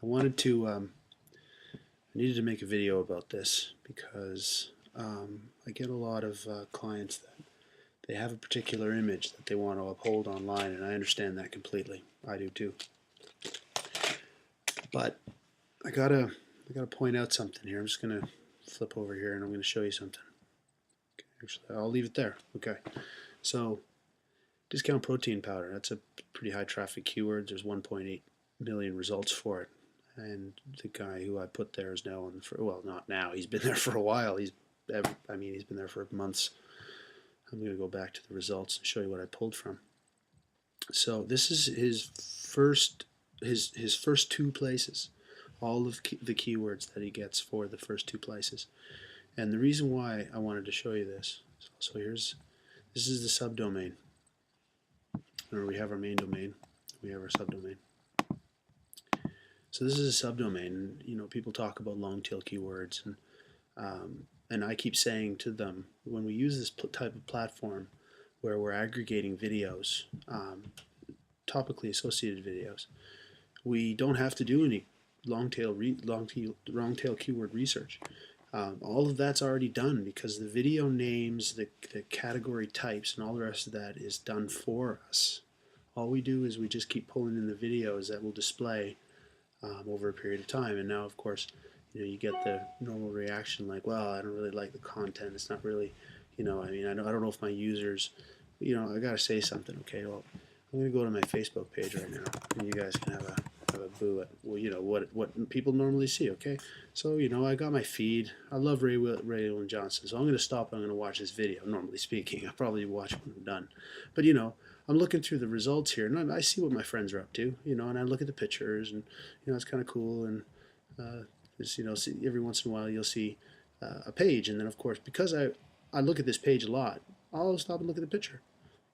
I needed to make a video about this because I get a lot of clients that they have a particular image that they want to uphold online, and I understand that completely. I do too. But I gotta point out something here. I'm just gonna flip over here and I'm gonna show you something. Okay, actually, I'll leave it there. Okay, so discount protein powder. That's a pretty high traffic keyword. There's 1.8 million results for it. And the guy who I put there is now on for, well, not now. He's been there for a while. He's been there for months. I'm going to go back to the results and show you what I pulled from. So this is his first two places, all of the keywords that he gets for the first two places. And the reason why I wanted to show you this, so this is the subdomain. Remember, we have our main domain, we have our subdomain. So this is a subdomain. You know, people talk about long tail keywords, and I keep saying to them, when we use this type of platform where we're aggregating videos, topically associated videos, we don't have to do any long tail keyword research. All of that's already done because the video names, the category types, and all the rest of that is done for us. All we do is we just keep pulling in the videos that will display over a period of time. And now, of course, you get the normal reaction like, well, I don't really like the content. It's not really, I don't know if my users, I got to say something. Okay, well, I'm going to go to my Facebook page right now, and you guys can have a boo at, well, what people normally see. Okay, so I got my feed. I love Ray and Johnson, so I'm going to stop. I'm going to watch this video. Normally speaking, I'll probably watch it when I'm done. But I'm looking through the results here, and I see what my friends are up to. And I look at the pictures, and it's kind of cool. And every once in a while you'll see a page, and then of course, because I look at this page a lot, I'll stop and look at the picture.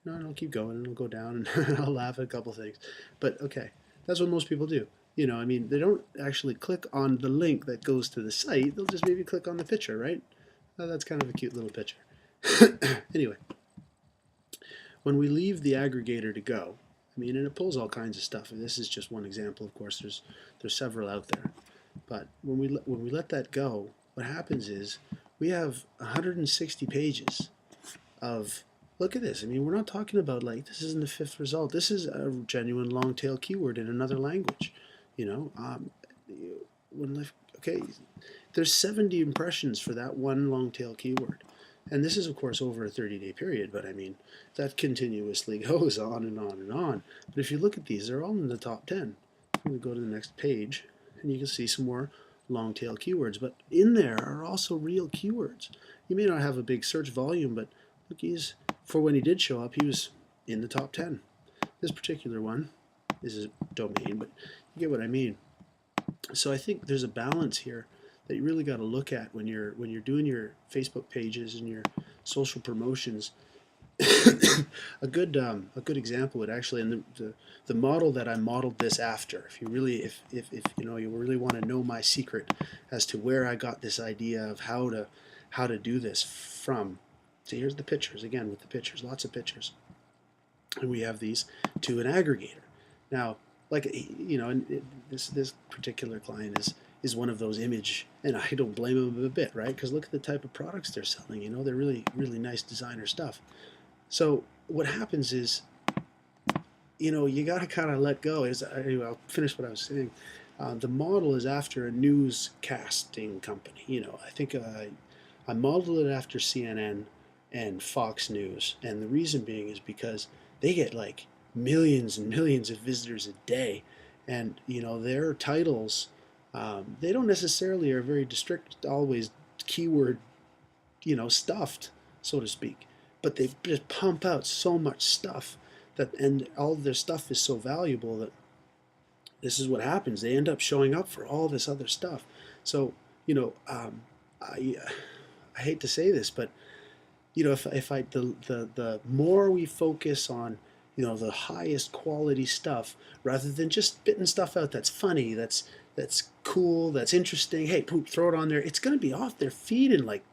And I'll keep going, and I'll go down, and I'll laugh at a couple things. But okay, that's what most people do. They don't actually click on the link that goes to the site. They'll just maybe click on the picture, right? That's kind of a cute little picture. Anyway, when we leave the aggregator to go, and it pulls all kinds of stuff. And this is just one example. Of course, there's several out there. But when we let that go, what happens is we have 160 pages of. Look at this. We're not talking about like this isn't the fifth result. This is a genuine long tail keyword in another language. Okay, there's 70 impressions for that one long tail keyword, and this is of course over a 30-day period. But that continuously goes on and on and on. But if you look at these, they're all in the top 10. I'm going to go to the next page, and you can see some more long tail keywords. But in there are also real keywords. You may not have a big search volume, but look, for when he did show up, he was in the top 10. This particular one is a domain, but you get what I mean. So I think there's a balance here that you really got to look at when you're doing your Facebook pages and your social promotions. a good example would actually, and the model that I modeled this after. If you really want to know my secret as to where I got this idea of how to do this from. So here's the pictures again with the pictures, lots of pictures, and we have these to an aggregator. Now, like this particular client is one of those image, and I don't blame him a bit, right? Because look at the type of products they're selling. They're really nice designer stuff. So what happens is, you got to kind of let go. Anyway, I'll finish what I was saying. The model is after a newscasting company. I think I modeled it after CNN and Fox News, and the reason being is because they get like millions and millions of visitors a day, and their titles, they don't necessarily are very always keyword stuffed, so to speak, but they just pump out so much stuff and all of their stuff is so valuable that this is what happens. They end up showing up for all this other stuff. So I hate to say this, but the more we focus on the highest quality stuff rather than just spitting stuff out that's funny, that's cool, that's interesting, hey, poop, throw it on there, it's going to be off their feed in like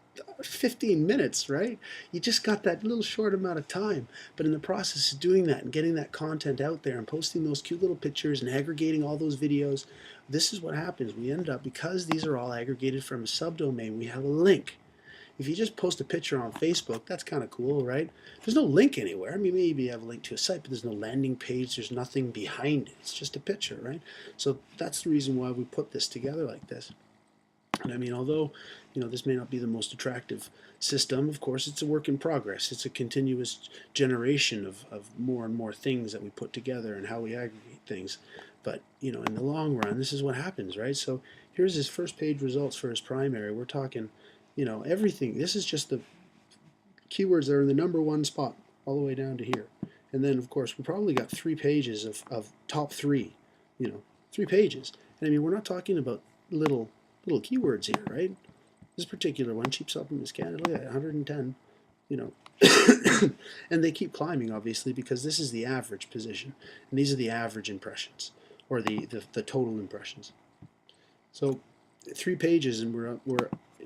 15 minutes, right? You just got that little short amount of time. But in the process of doing that and getting that content out there and posting those cute little pictures and aggregating all those videos, this is what happens. We end up, because these are all aggregated from a subdomain, we have a link. If you just post a picture on Facebook, that's kind of cool, right? There's no link anywhere. I mean, maybe you have a link to a site, but there's no landing page. There's nothing behind it. It's just a picture, right? So that's the reason why we put this together like this. And I mean, although, this may not be the most attractive system, of course, it's a work in progress. It's a continuous generation of more and more things that we put together and how we aggregate things. But, in the long run, this is what happens, right? So here's his first page results for his primary. We're talking, everything. This is just the keywords that are in the #1 spot all the way down to here. And then, of course, we probably got 3 pages of top 3, 3 pages. And I mean, we're not talking about little keywords here, right? This particular one, cheap supplements Canada, look at 110, and they keep climbing, obviously, because this is the average position, and these are the average impressions, or the total impressions. So 3 pages, and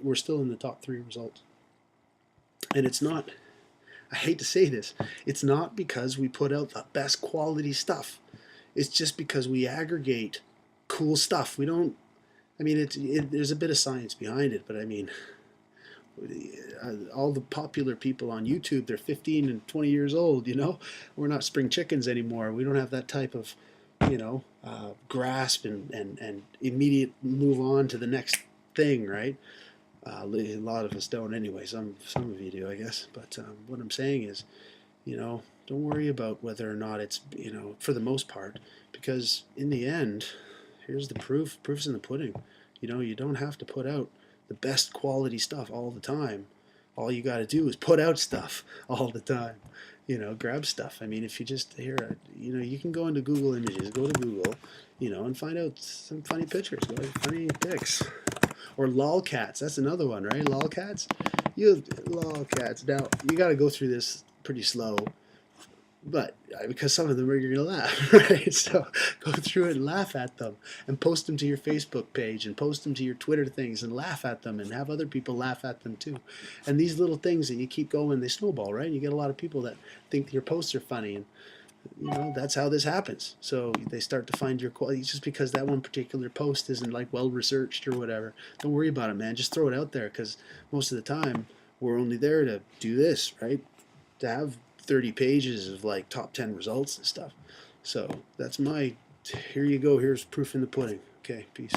we're still in the top 3 results. And it's not, I hate to say this, it's not because we put out the best quality stuff. It's just because we aggregate cool stuff. We don't, I mean, there's a bit of science behind it, but I mean, all the popular people on YouTube, they're 15 and 20 years old, We're not spring chickens anymore. We don't have that type of, grasp and immediate move on to the next thing, right? A lot of us don't anyway. Some of you do, I guess. But what I'm saying is, don't worry about whether or not it's, for the most part, because in the end, here's the proof. Proof's in the pudding. You don't have to put out the best quality stuff all the time. All you got to do is put out stuff all the time. Grab stuff. I mean, if you just you can go into Google Images, go to Google, and find out some funny pictures, funny pics, or lolcats. That's another one, right? Lolcats. Lolcats. Now you got to go through this pretty slow. But because some of them you're going to laugh, right? So go through it and laugh at them and post them to your Facebook page and post them to your Twitter things and laugh at them and have other people laugh at them too. And these little things that you keep going, they snowball, right? You get a lot of people that think your posts are funny, and that's how this happens. So they start to find your quality just because that one particular post isn't like well researched or whatever. Don't worry about it, man. Just throw it out there, because most of the time we're only there to do this, right? To have 30 pages of like top 10 results and stuff. So that's here you go. Here's proof in the pudding. Okay, peace.